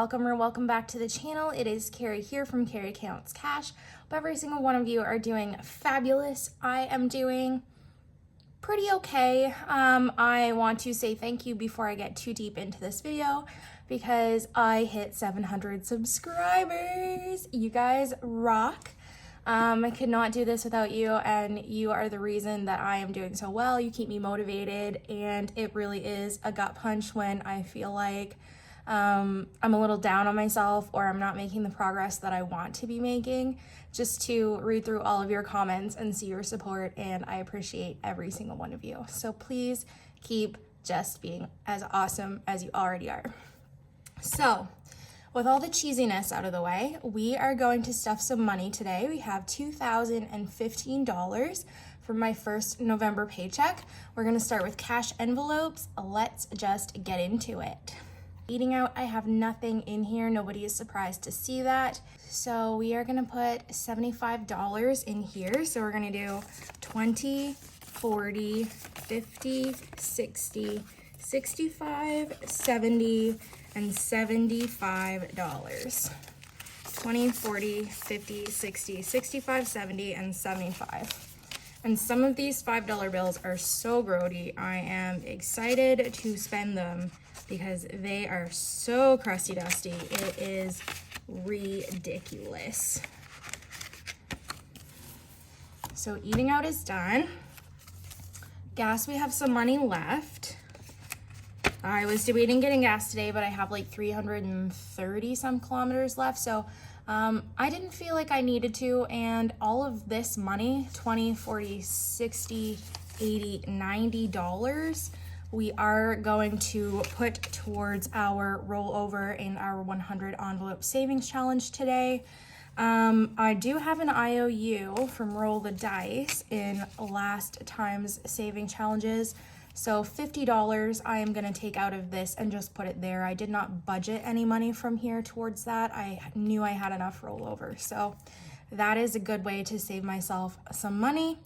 welcome or welcome back to the channel. It is Carrie here from CaroCash. Hope every single one of you are doing fabulous. I am doing pretty okay. I want to say thank you before I get too deep into this video because I hit 700 subscribers. You guys rock. I could not do this without you, and you are the reason that I am doing so well. You keep me motivated, and it really is a gut punch when I feel like I'm a little down on myself or I'm not making the progress that I want to be making, just to read through all of your comments and see your support, and I appreciate every single one of you. So please keep just being as awesome as you already are. So with all the cheesiness out of the way, we are going to stuff some money today. We have $2,015 from my first November paycheck. We're gonna start with cash envelopes. Let's just get into it. Eating out, I have nothing in here. Nobody is surprised to see that. So we are gonna put $75 in here. So we're gonna do 20, 40, 50, 60, 65, 70, and $75. 20, 40, 50, 60, 65, 70, and 75. And some of these $5 bills are so grody. I am excited to spend them because they are so crusty dusty. It is ridiculous. So eating out is done. Gas, we have some money left. I was debating getting gas today, but I have like 330 some kilometers left. So I didn't feel like I needed to. And all of this money, 20, 40, 60, 80, $90, we are going to put towards our rollover in our 100 envelope savings challenge today. I do have an IOU from Roll the Dice in last time's saving challenges. So $50 I am gonna take out of this and just put it there. I did not budget any money from here towards that. I knew I had enough rollover. So that is a good way to save myself some money.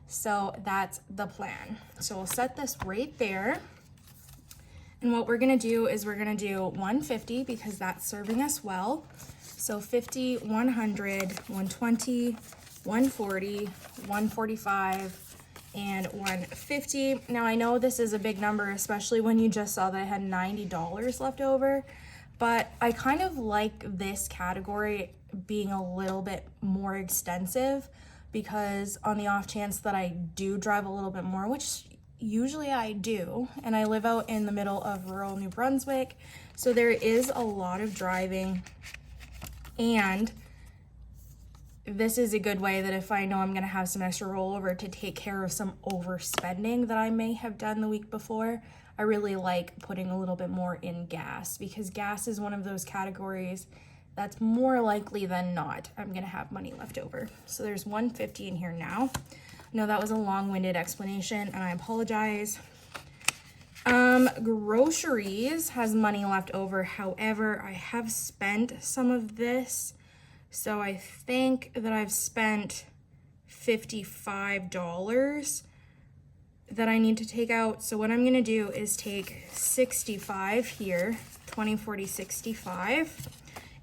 So that's the plan. So we'll set this right there. And what we're gonna do is we're gonna do 150 because that's serving us well. So 50, 100, 120, 140, 145, and 150. Now I know this is a big number, especially when you just saw that I had $90 left over, but I kind of like this category being a little bit more extensive because on the off chance that I do drive a little bit more, which usually I do, and I live out in the middle of rural New Brunswick, so there is a lot of driving, and this is a good way that if I know I'm gonna have some extra rollover to take care of some overspending that I may have done the week before, I really like putting a little bit more in gas because gas is one of those categories that's more likely than not I'm gonna have money left over. So there's 150 in here now. I know that was a long-winded explanation and I apologize. Groceries has money left over. However, I have spent some of this. So I think that I've spent $55 that I need to take out. So what I'm gonna do is take 65 here, 20, 40, 65.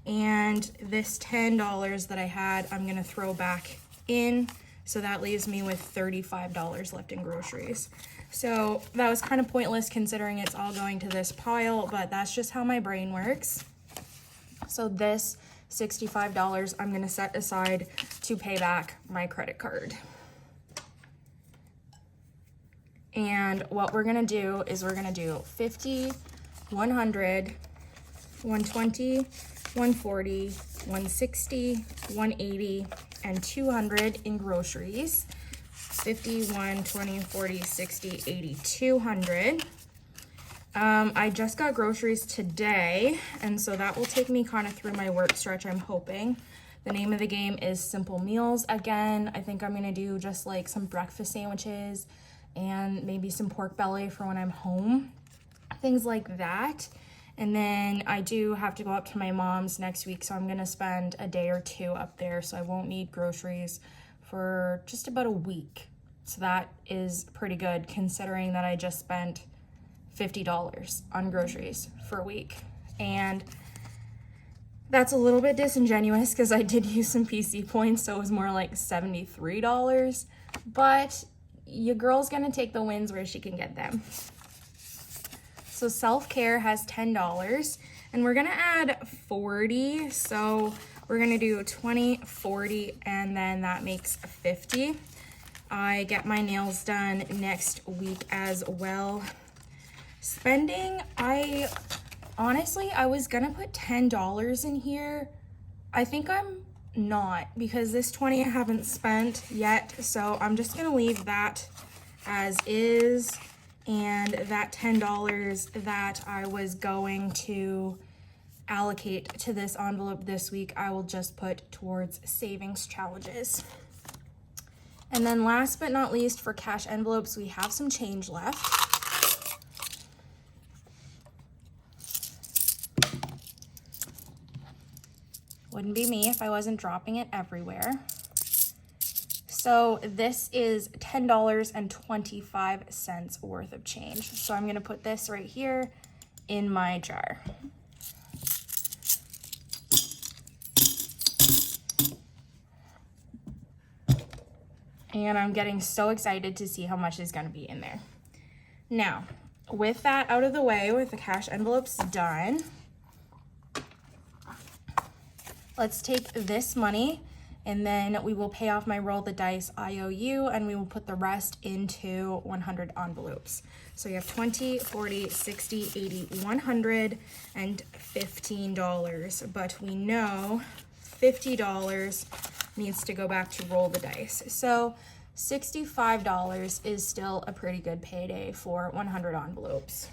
And this $10 that I had, I'm gonna throw back in. So that leaves me with $35 left in groceries. So that was kind of pointless considering it's all going to this pile, but that's just how my brain works. So this $65 I'm gonna set aside to pay back my credit card. And what we're gonna do is we're gonna do 50, 100, 120, 140, 160, 180, and 200 in groceries. 50, 120, 40, 60, 80, 200. I just got groceries today, and so that will take me kind of through my work stretch, I'm hoping. The name of the game is Simple Meals again. I think I'm gonna do just like some breakfast sandwiches and maybe some pork belly for when I'm home, things like that. And then I do have to go up to my mom's next week, so I'm gonna spend a day or two up there, so I won't need groceries for just about a week. So that is pretty good considering that I just spent $50 on groceries for a week. And That's a little bit disingenuous because I did use some PC points, so it was more like $73. But your girl's gonna take the wins where she can get them. So self-care has $10, and we're gonna add 40. So we're gonna do 20, 40, and then that makes 50. I get my nails done next week as well. Spending, honestly, I was gonna put $10 in here. I think I'm not, because this 20 I haven't spent yet, so I'm just gonna leave that as is. And that $10 that I was going to allocate to this envelope this week, I will just put towards savings challenges. And then last but not least, for cash envelopes, we have some change left. Wouldn't be me if I wasn't dropping it everywhere. So this is $10.25 worth of change. So I'm gonna put this right here in my jar. And I'm getting so excited to see how much is gonna be in there. Now, with that out of the way, with the cash envelopes done, let's take this money and then we will pay off my roll the dice IOU and we will put the rest into 100 envelopes. So you have 20, 40, 60, 80, 100, and $15. But we know $50 needs to go back to roll the dice. So $65 is still a pretty good payday for 100 envelopes.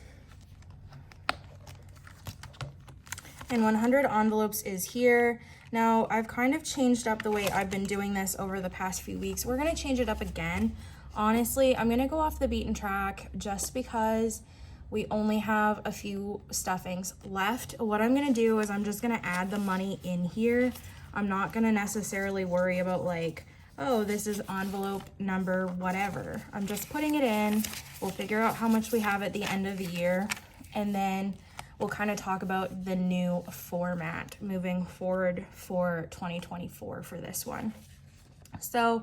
And 100 envelopes is here. Now, I've kind of changed up the way I've been doing this over the past few weeks. We're gonna change it up again. Honestly, I'm gonna go off the beaten track just because we only have a few stuffings left. What I'm gonna do is I'm just gonna add the money in here. I'm not gonna necessarily worry about like, oh, this is envelope number whatever. I'm just putting it in. We'll figure out how much we have at the end of the year, and then we'll kind of talk about the new format moving forward for 2024 for this one. So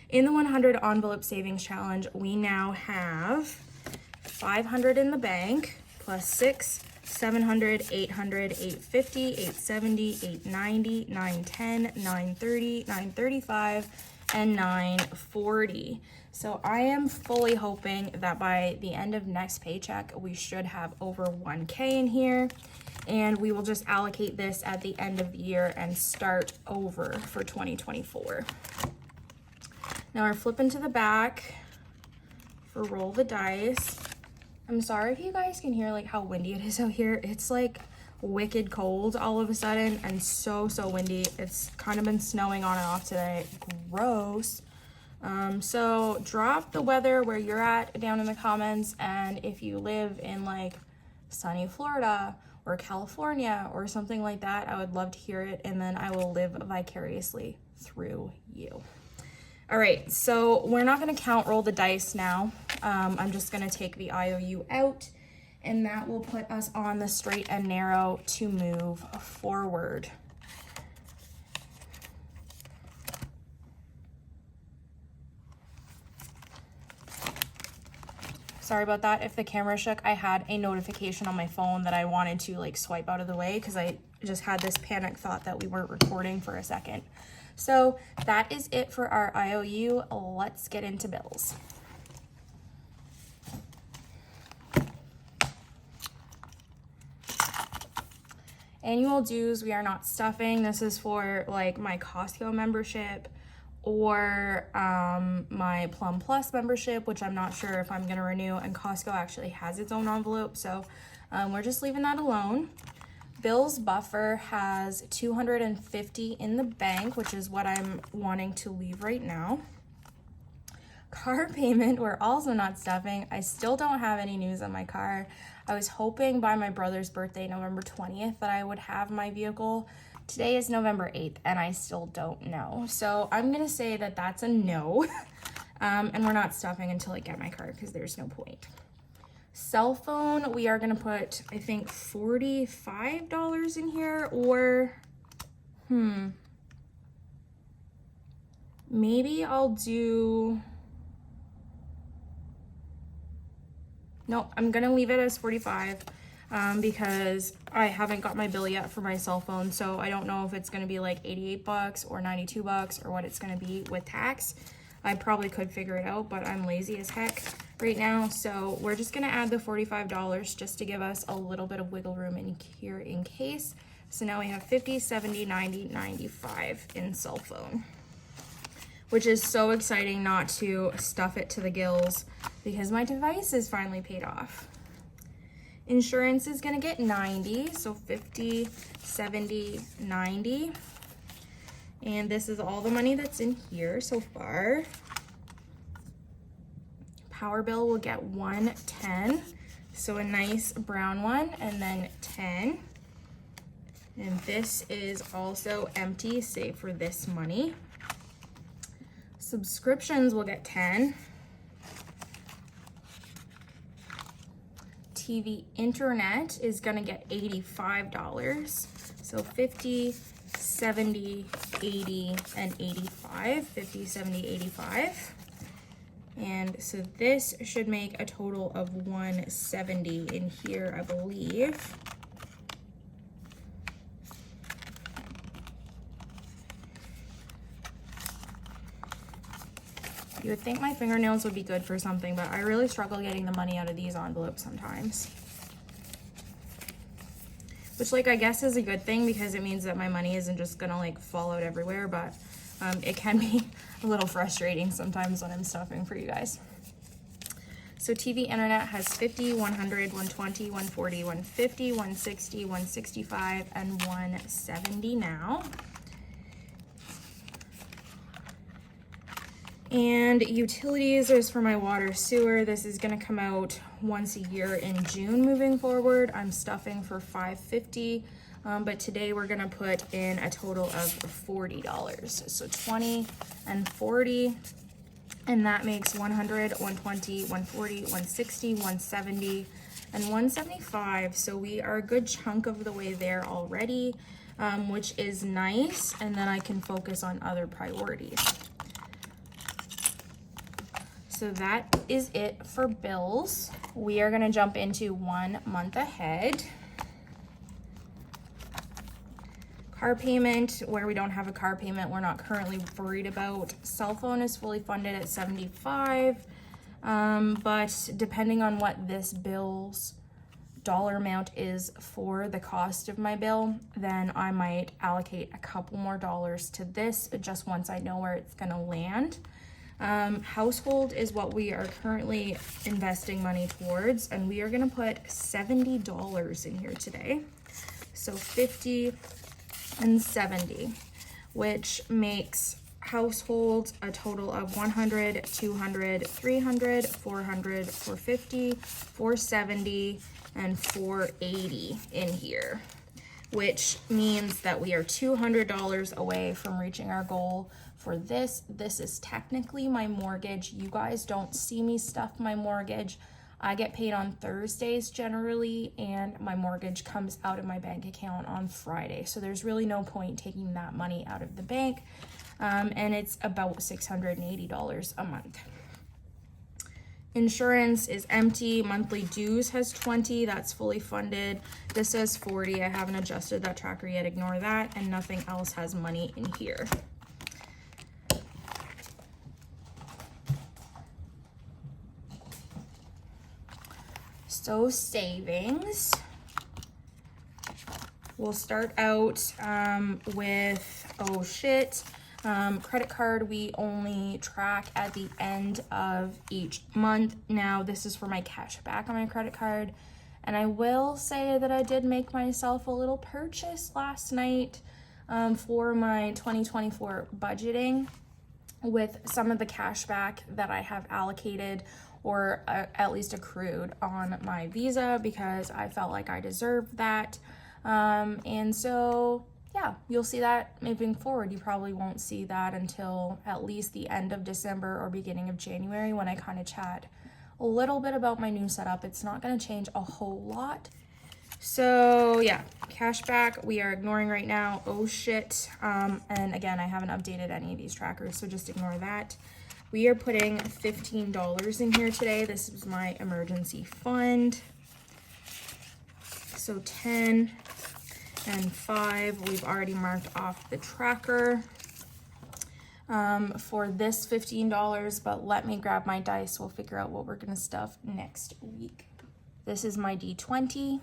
in the 100 envelope savings challenge, we now have 500 in the bank plus 6, 700, 800, 850, 870, 890, 910, 930, 935, and 940. So I am fully hoping that by the end of next paycheck, we should have over 1K in here, and we will just allocate this at the end of the year and start over for 2024. Now we're flipping to the back for roll the dice. I'm sorry if you guys can hear like how windy it is out here. It's like wicked cold all of a sudden and so windy. It's kind of been snowing on and off today. Gross. So drop the weather where you're at down in the comments, and if you live in like sunny Florida or California or something like that, I would love to hear it, and then I will live vicariously through you. All right, so we're not going to count roll the dice now. I'm just going to take the IOU out, and that will put us on the straight and narrow to move forward. Sorry about that. If the camera shook, I had a notification on my phone that I wanted to like swipe out of the way because I just had this panic thought that we weren't recording for a second. So that is it for our IOU. Let's get into bills. Annual dues, we are not stuffing. This is for like my Costco membership or my Plum Plus membership, which I'm not sure if I'm gonna renew, and Costco actually has its own envelope, so we're just leaving that alone. Bills buffer has 250 in the bank, which is what I'm wanting to leave right now. Car payment, we're also not stuffing. I still don't have any news on my car. I was hoping by my brother's birthday, November 20th, that I would have my vehicle. Today is November 8th, and I still don't know. So I'm gonna say that that's a no. And we're not stuffing until I get my car because there's no point. Cell phone, we are gonna put, I think, $45 in here, or Maybe I'll do, no, I'm gonna leave it as 45 because I haven't got my bill yet for my cell phone, so I don't know if it's gonna be like 88 bucks or 92 bucks or what it's gonna be with tax. I probably could figure it out, but I'm lazy as heck right now, so we're just gonna add the $45 just to give us a little bit of wiggle room in here in case. So now we have 50, 70, 90, 95 in cell phone, which is so exciting not to stuff it to the gills because my device is finally paid off. Insurance is gonna get 90, so 50, 70, 90. And this is all the money that's in here so far. Power bill will get 110, so a nice brown one, and then 10. And this is also empty, save for this money. Subscriptions will get 10. TV internet is gonna get $85. So 50, 70, 80, and 85. 50, 70, 85. And so this should make a total of 170 in here, I believe. You would think my fingernails would be good for something, but I really struggle getting the money out of these envelopes sometimes. Which, like, I guess is a good thing because it means that my money isn't just gonna like fall out everywhere, but it can be a little frustrating sometimes when I'm stuffing for you guys. So TV internet has 50, 100, 120, 140, 150, 160, 165, and 170 now. And utilities is for my water sewer. This is gonna come out once a year in June moving forward. I'm stuffing for $5.50, but today we're gonna put in a total of $40. So 20 and 40, and that makes 100, 120, 140, 160, 170, and 175. So we are a good chunk of the way there already, which is nice, and then I can focus on other priorities. So that is it for bills. We are gonna jump into 1 month ahead. Car payment, where we don't have a car payment, we're not currently worried about. Cell phone is fully funded at 75, but depending on what this bill's dollar amount is for the cost of my bill, then I might allocate a couple more dollars to this just once I know where it's gonna land. Household is what we are currently investing money towards, and we are gonna put $70 in here today. So 50 and 70, which makes household a total of 100, 200, 300, 400, 450, 470, and 480 in here, which means that we are $200 away from reaching our goal for this. This is technically my mortgage. You guys don't see me stuff my mortgage. I get paid on Thursdays generally, and my mortgage comes out of my bank account on Friday. So there's really no point taking that money out of the bank. And it's about $680 a month. Insurance is empty. Monthly dues has 20. That's fully funded. This says 40. I haven't adjusted that tracker yet. Ignore that. And nothing else has money in here. So savings, we'll start out with, oh shit, credit card we only track at the end of each month. Now this is for my cash back on my credit card, and I will say that I did make myself a little purchase last night for my 2024 budgeting with some of the cash back that I have allocated or at least accrued on my Visa, because I felt like I deserved that. And so, yeah, you'll see that moving forward. You probably won't see that until at least the end of December or beginning of January, when I kind of chat a little bit about my new setup. It's not going to change a whole lot. So yeah, cash back we are ignoring right now. Oh shit. And again, I haven't updated any of these trackers, so just ignore that. We are putting $15 in here today. This is my emergency fund. So 10 and 5, we've already marked off the tracker for this $15, but let me grab my dice. We'll figure out what we're gonna stuff next week. This is my D20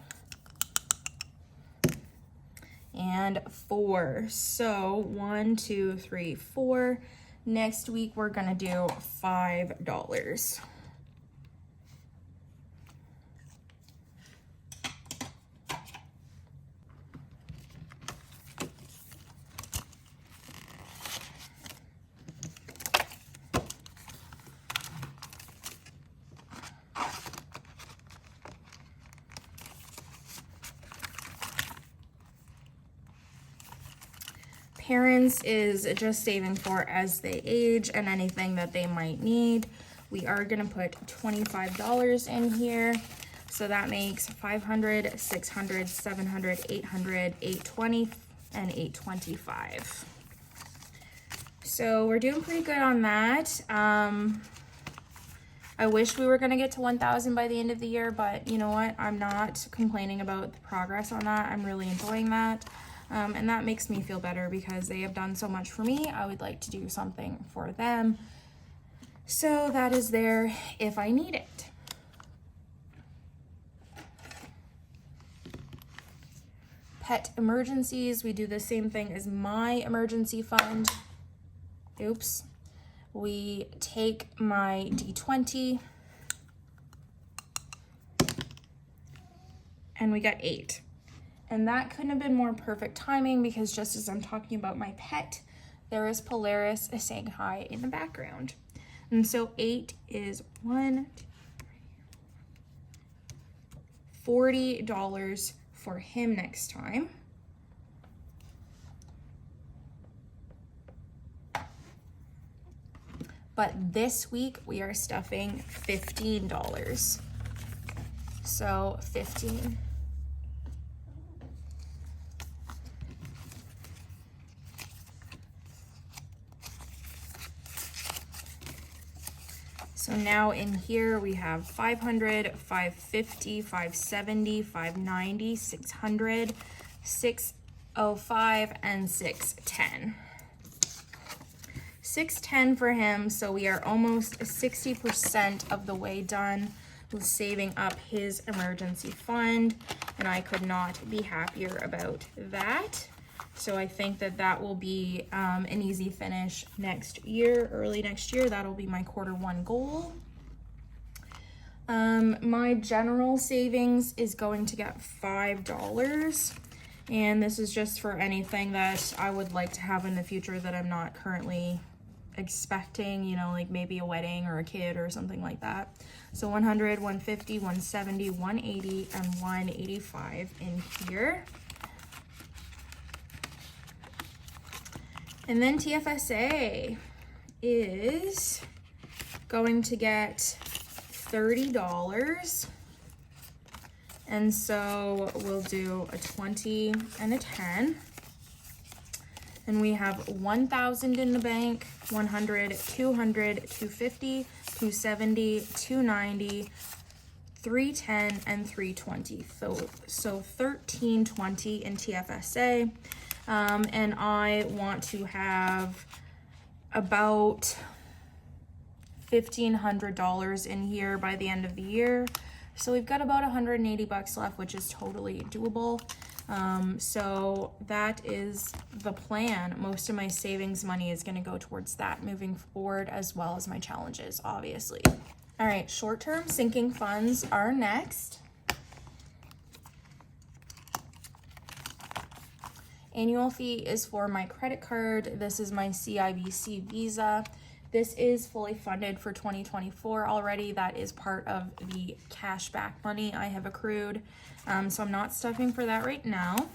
and 4. So 1, 2, 3, 4. Next week, we're gonna do $5. Parents is just saving for as they age and anything that they might need. We are gonna put $25 in here. So that makes 500, 600, 700, 800, 820, and 825. So we're doing pretty good on that. I wish we were gonna get to 1,000 by the end of the year, but you know what? I'm not complaining about the progress on that. I'm really enjoying that. And that makes me feel better because they have done so much for me. I would like to do something for them. So that is there if I need it. Pet emergencies, we do the same thing as my emergency fund. Oops. We take my D20 and we got 8. And that couldn't have been more perfect timing because just as I'm talking about my pet, there is Polaris saying hi in the background. And so 8 is $40 for him next time. But this week we are stuffing $15. So 15. So now in here we have 500, 550, 570, 590, 600, 605, and 610. 610 for him, so we are almost 60% of the way done with saving up his emergency fund, and I could not be happier about that. So I think that that will be an easy finish next year, early next year. That'll be my Q1 goal. My general savings is going to get $5. And this is just for anything that I would like to have in the future that I'm not currently expecting, you know, like maybe a wedding or a kid or something like that. So 100, 150, 170, 180, and 185 in here. And then TFSA is going to get $30. And so we'll do a 20 and a 10. And we have 1,000 in the bank, 100, 200, 250, 270, 290, 310, and 320. So 1320 in TFSA. And I want to have about $1,500 in here by the end of the year. So we've got about 180 bucks left, which is totally doable. So that is the plan. Most of my savings money is going to go towards that moving forward, as well as my challenges, obviously. All right, short-term sinking funds are next. Annual fee is for my credit card. This is my CIBC Visa. This is fully funded for 2024 already. That is part of the cash back money I have accrued. So I'm not stuffing for that right now.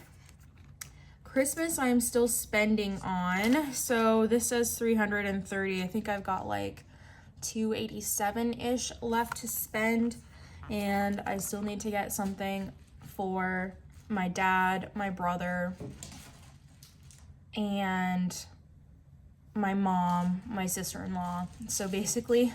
Christmas I am still spending on. So this says 330. I think I've got like 287-ish left to spend. And I still need to get something for my dad, my brother, and my mom, my sister-in-law. So basically,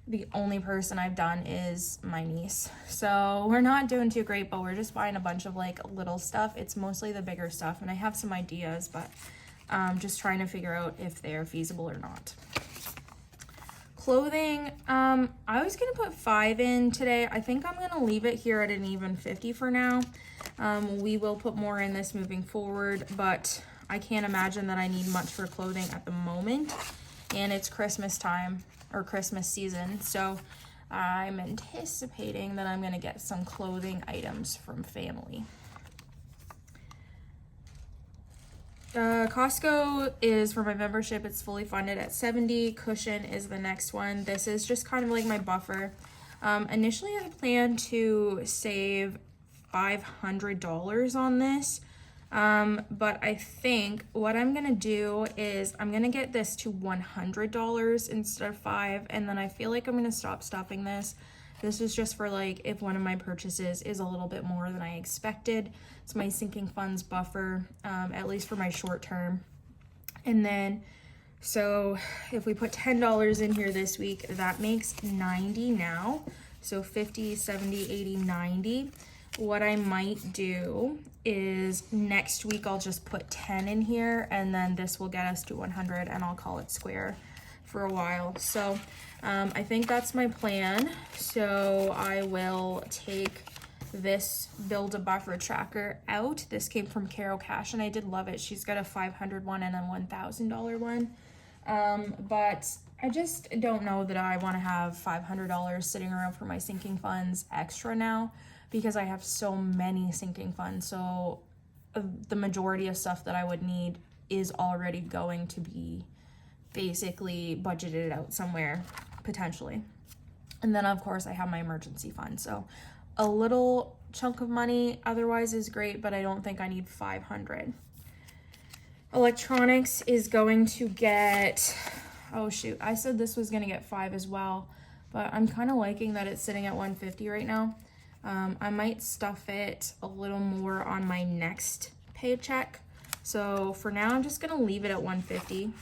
the only person I've done is my niece. So we're not doing too great, but we're just buying a bunch of like little stuff. It's mostly the bigger stuff, and I have some ideas, but just trying to figure out if they're feasible or not. Clothing, I was gonna put 5 in today. I think I'm gonna leave it here at an even 50 for now. We will put more in this moving forward, but I can't imagine that I need much for clothing at the moment. And it's Christmas time, or Christmas season, so I'm anticipating that I'm gonna get some clothing items from family. Costco is for my membership. It's fully funded at 70. Cushion is the next one. This is just kind of like my buffer. Initially I planned to save $500 on this, but I think what I'm gonna do is I'm gonna get this to $100 instead of $5, and then I feel like I'm gonna stop stuffing this. This is just for like if one of my purchases is a little bit more than I expected. It's my sinking funds buffer, at least for my short term. And then, so if we put $10 in here this week, that makes 90 now. So 50, 70, 80, 90. What I might do is next week I'll just put 10 in here, and then this will get us to 100, and I'll call it square for a while. So I think that's my plan. So I will take this build a buffer tracker out. This came from CaroCash, and I did love it. She's got a $500 one and a $1,000 one. But I just don't know that I want to have $500 sitting around for my sinking funds extra now, because I have so many sinking funds. So the majority of stuff that I would need is already going to be basically budgeted out somewhere, potentially. And then of course I have my emergency fund. So a little chunk of money otherwise is great, but I don't think I need 500. Electronics is going to get, oh shoot, I said this was gonna get 5 as well, but I'm kind of liking that it's sitting at 150 right now. I might stuff it a little more on my next paycheck. So for now, I'm just gonna leave it at 150.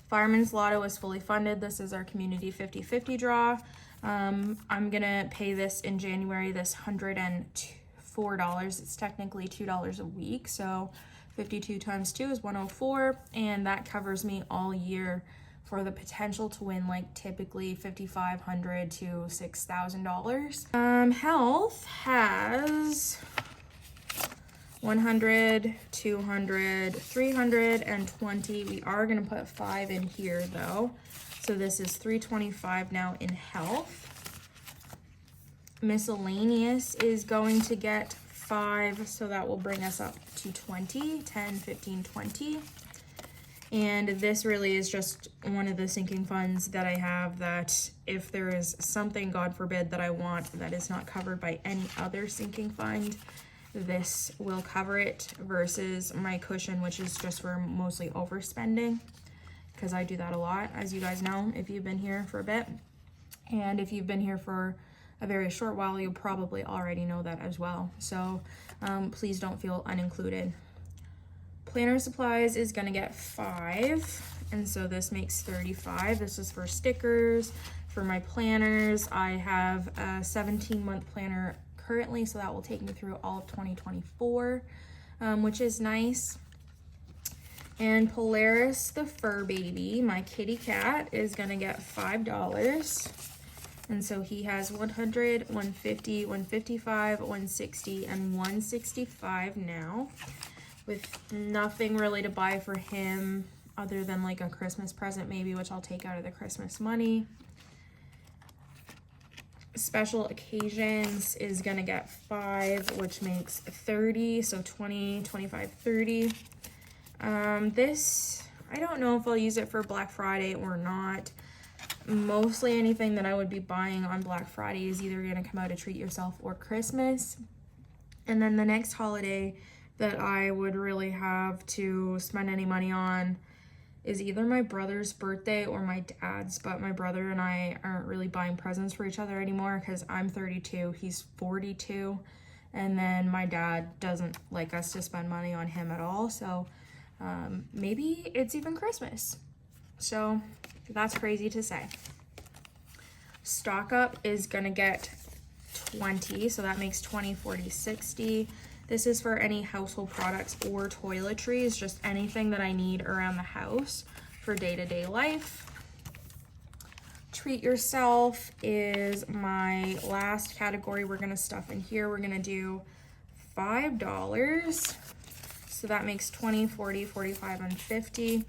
Fireman's Lotto is fully funded. This is our community 50-50 draw. I'm gonna pay this in January, this $104. It's technically $2 a week. So 52 times 2 is 104. And that covers me all year for the potential to win like typically $5,500 to $6,000. Health has 100, 200, 320. We are gonna put 5 in here though. So this is 325 now in health. Miscellaneous is going to get 5, so that will bring us up to 20, 10, 15, 20. And this really is just one of the sinking funds that I have, that if there is something, God forbid, that I want that is not covered by any other sinking fund, this will cover it, versus my cushion, which is just for mostly overspending, because I do that a lot, as you guys know, if you've been here for a bit. And if you've been here for a very short while, you probably already know that as well. So please don't feel unincluded. Planner supplies is gonna get 5, and so this makes 35. This is for stickers. For my planners, I have a 17-month planner currently, so that will take me through all of 2024, which is nice. And Polaris, the fur baby, my kitty cat, is gonna get $5. And so he has 100, 150, 155, 160, and 165 now, with nothing really to buy for him other than like a Christmas present maybe, which I'll take out of the Christmas money. Special occasions is gonna get 5, which makes 30, so 20, 25, 30. This, I don't know if I'll use it for Black Friday or not. Mostly anything that I would be buying on Black Friday is either gonna come out of Treat Yourself or Christmas. And then the next holiday that I would really have to spend any money on is either my brother's birthday or my dad's, but my brother and I aren't really buying presents for each other anymore because I'm 32, he's 42, and then my dad doesn't like us to spend money on him at all, so maybe it's even Christmas. So that's crazy to say. Stock up is gonna get 20, so that makes 20, 40, 60. This is for any household products or toiletries, just anything that I need around the house for day-to-day life. Treat yourself is my last category we're gonna stuff in here. We're gonna do $5. So that makes 20, 40, 45, and 50.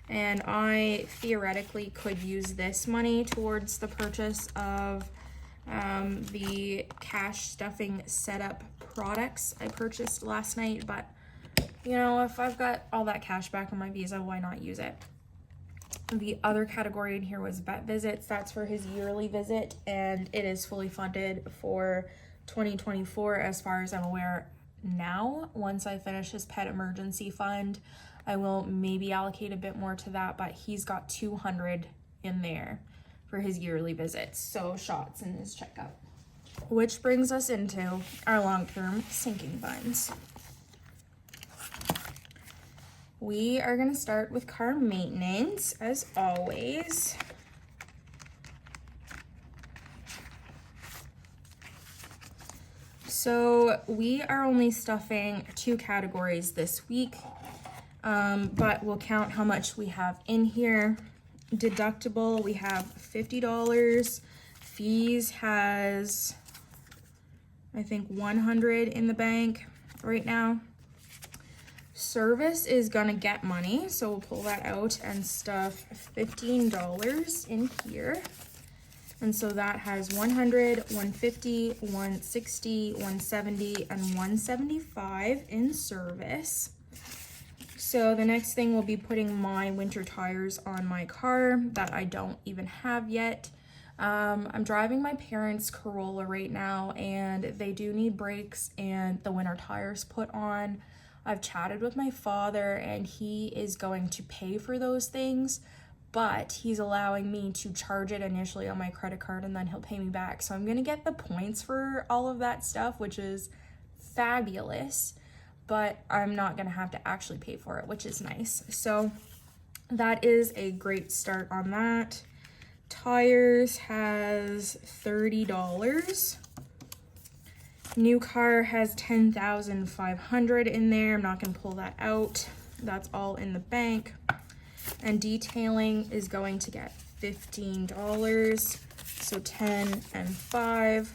And I theoretically could use this money towards the purchase of the cash stuffing setup products I purchased last night, but you know, if I've got all that cash back on my Visa, why not use it? The other category in here was vet visits. That's for his yearly visit, and it is fully funded for 2024 as far as I'm aware now. Once I finish his pet emergency fund, I will maybe allocate a bit more to that, but he's got 200 in there for his yearly visits, so shots in his checkup. Which brings us into our long-term sinking funds. We are going to start with car maintenance, as always. So we are only stuffing 2 categories this week, but we'll count how much we have in here. Deductible, we have $50. Fees has, I think, 100 in the bank right now. Service is gonna get money, so we'll pull that out and stuff $15 in here. And so that has 100, 150, 160, 170, and 175 in service. So the next thing will be putting my winter tires on my car that I don't even have yet. I'm driving my parents' Corolla right now, and they do need brakes and the winter tires put on. I've chatted with my father, and he is going to pay for those things, but he's allowing me to charge it initially on my credit card, and then he'll pay me back. So I'm gonna get the points for all of that stuff, which is fabulous, but I'm not gonna have to actually pay for it, which is nice. So that is a great start on that. Tires has $30. New car has $10,500 in there. I'm not gonna pull that out. That's all in the bank. And detailing is going to get $15. So 10 and 5,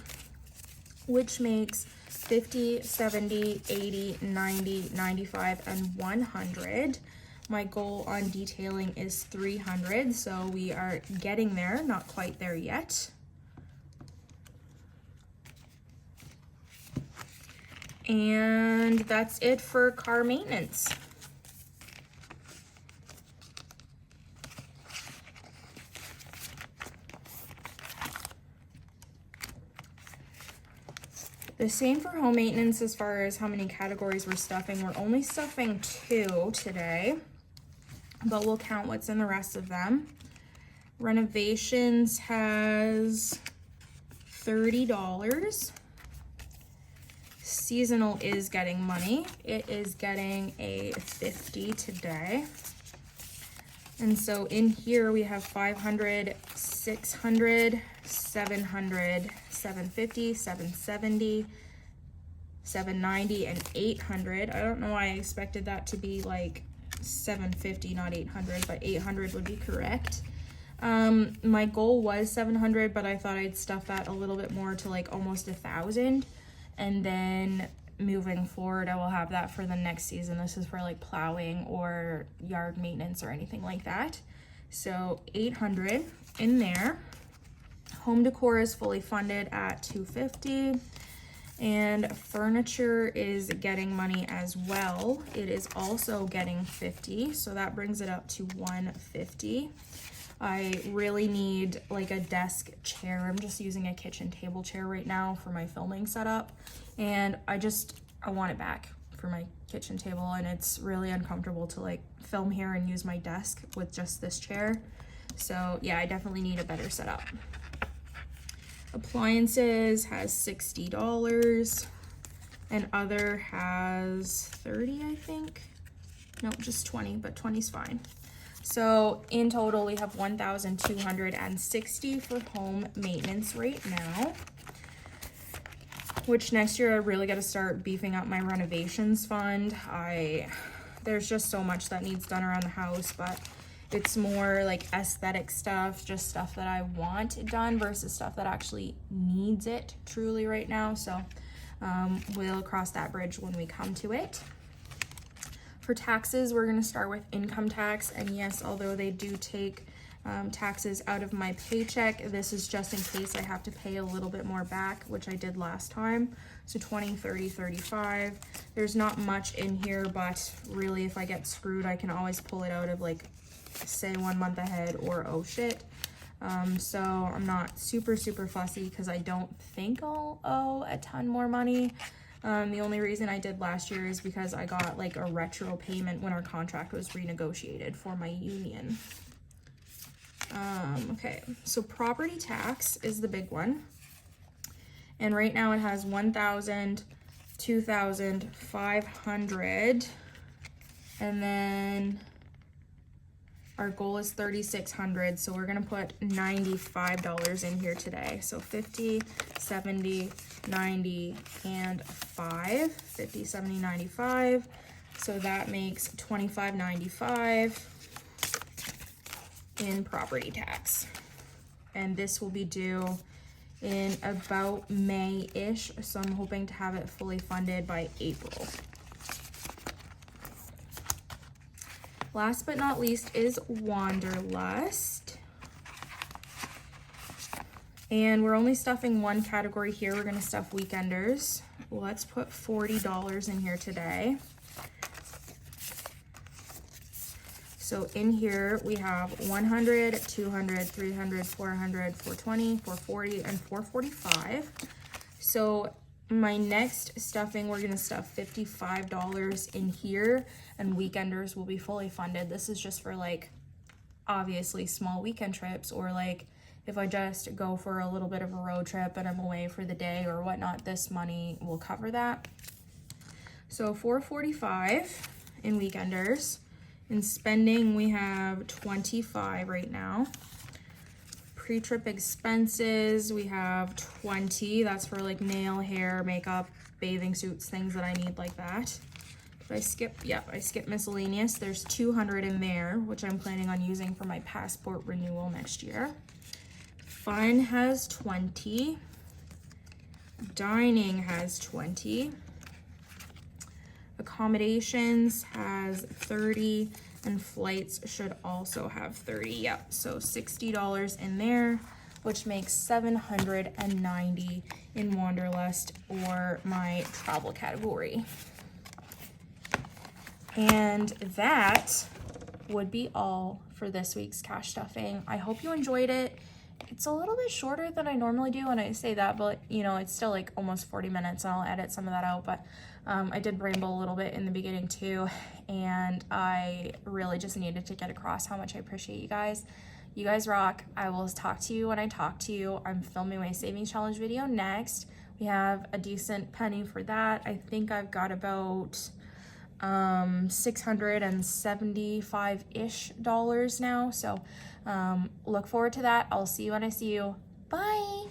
which makes 50, 70, 80, 90, 95, and 100. My goal on detailing is 300, so we are getting there, not quite there yet. And that's it for car maintenance. The same for home maintenance as far as how many categories we're stuffing. We're only stuffing 2 today, but we'll count what's in the rest of them. Renovations has $30. Seasonal is getting money. It is getting a 50 today. And so in here we have 500, 600, 700, 750, 770, 790, and 800. I don't know why I expected that to be like 750, not 800, but 800 would be correct. My goal was 700, but I thought I'd stuff that a little bit more to like almost 1,000. And then moving forward, I will have that for the next season. This is for like plowing or yard maintenance or anything like that. So 800 in there. Home decor is fully funded at 250. And furniture is getting money as well. It is also getting 50, so that brings it up to 150. I really need like a desk chair. I'm just using a kitchen table chair right now for my filming setup, and I want it back for my kitchen table, and it's really uncomfortable to like film here and use my desk with just this chair. So yeah, I definitely need a better setup. Appliances has $60 and other has 30, I think. No, just 20, but 20's fine. So in total, we have $1,260 for home maintenance right now, which next year I really got to start beefing up my renovations fund. There's just so much that needs done around the house, but it's more like aesthetic stuff, just stuff that I want done versus stuff that actually needs it truly right now. So we'll cross that bridge when we come to it. For taxes, we're gonna start with income tax, and yes, although they do take taxes out of my paycheck, this is just in case I have to pay a little bit more back, which I did last time. So 20, 30, 35. There's not much in here, but really if I get screwed, I can always pull it out of like, say 1 month ahead or oh shit. So I'm not super fussy because I don't think I'll owe a ton more money. The only reason I did last year is because I got like a retro payment when our contract was renegotiated for my union. Okay, so property tax is the big one. And right now it has 1,000, 2,500, and then our goal is 3,600, so we're gonna put $95 in here today. So 50, 70, 90, and 5. 50, 70, 95. So that makes $25.95 in property tax. And this will be due in about May-ish, so I'm hoping to have it fully funded by April. Last but not least is Wanderlust. And we're only stuffing one category here. We're gonna stuff weekenders. Let's put $40 in here today. So in here we have 100, 200, 300, 400, 420, 440, and 445. So my next stuffing, we're gonna stuff $55 in here, and weekenders will be fully funded. This is just for like, obviously small weekend trips, or like if I just go for a little bit of a road trip and I'm away for the day or whatnot, this money will cover that. So $445 in weekenders. In spending, we have 25 right now. Pre-trip expenses, we have 20. That's for like nail, hair, makeup, bathing suits, things that I need like that. Did I skip? Yep, I skipped miscellaneous. There's 200 in there, which I'm planning on using for my passport renewal next year. Fun has 20. Dining has 20. Accommodations has 30, and flights should also have 30. Yep, so $60 in there, which makes $790 in Wanderlust, or my travel category. And that would be all for this week's cash stuffing. I hope you enjoyed it. It's a little bit shorter than I normally do when I say that, but you know, it's still like almost 40 minutes, and I'll edit some of that out. But I did ramble a little bit in the beginning too, and I really just needed to get across how much I appreciate you guys. You guys rock. I will talk to you when I talk to you. I'm filming my savings challenge video next. We have a decent penny for that. I think I've got about $675-ish now. So look forward to that. I'll see you when I see you. Bye.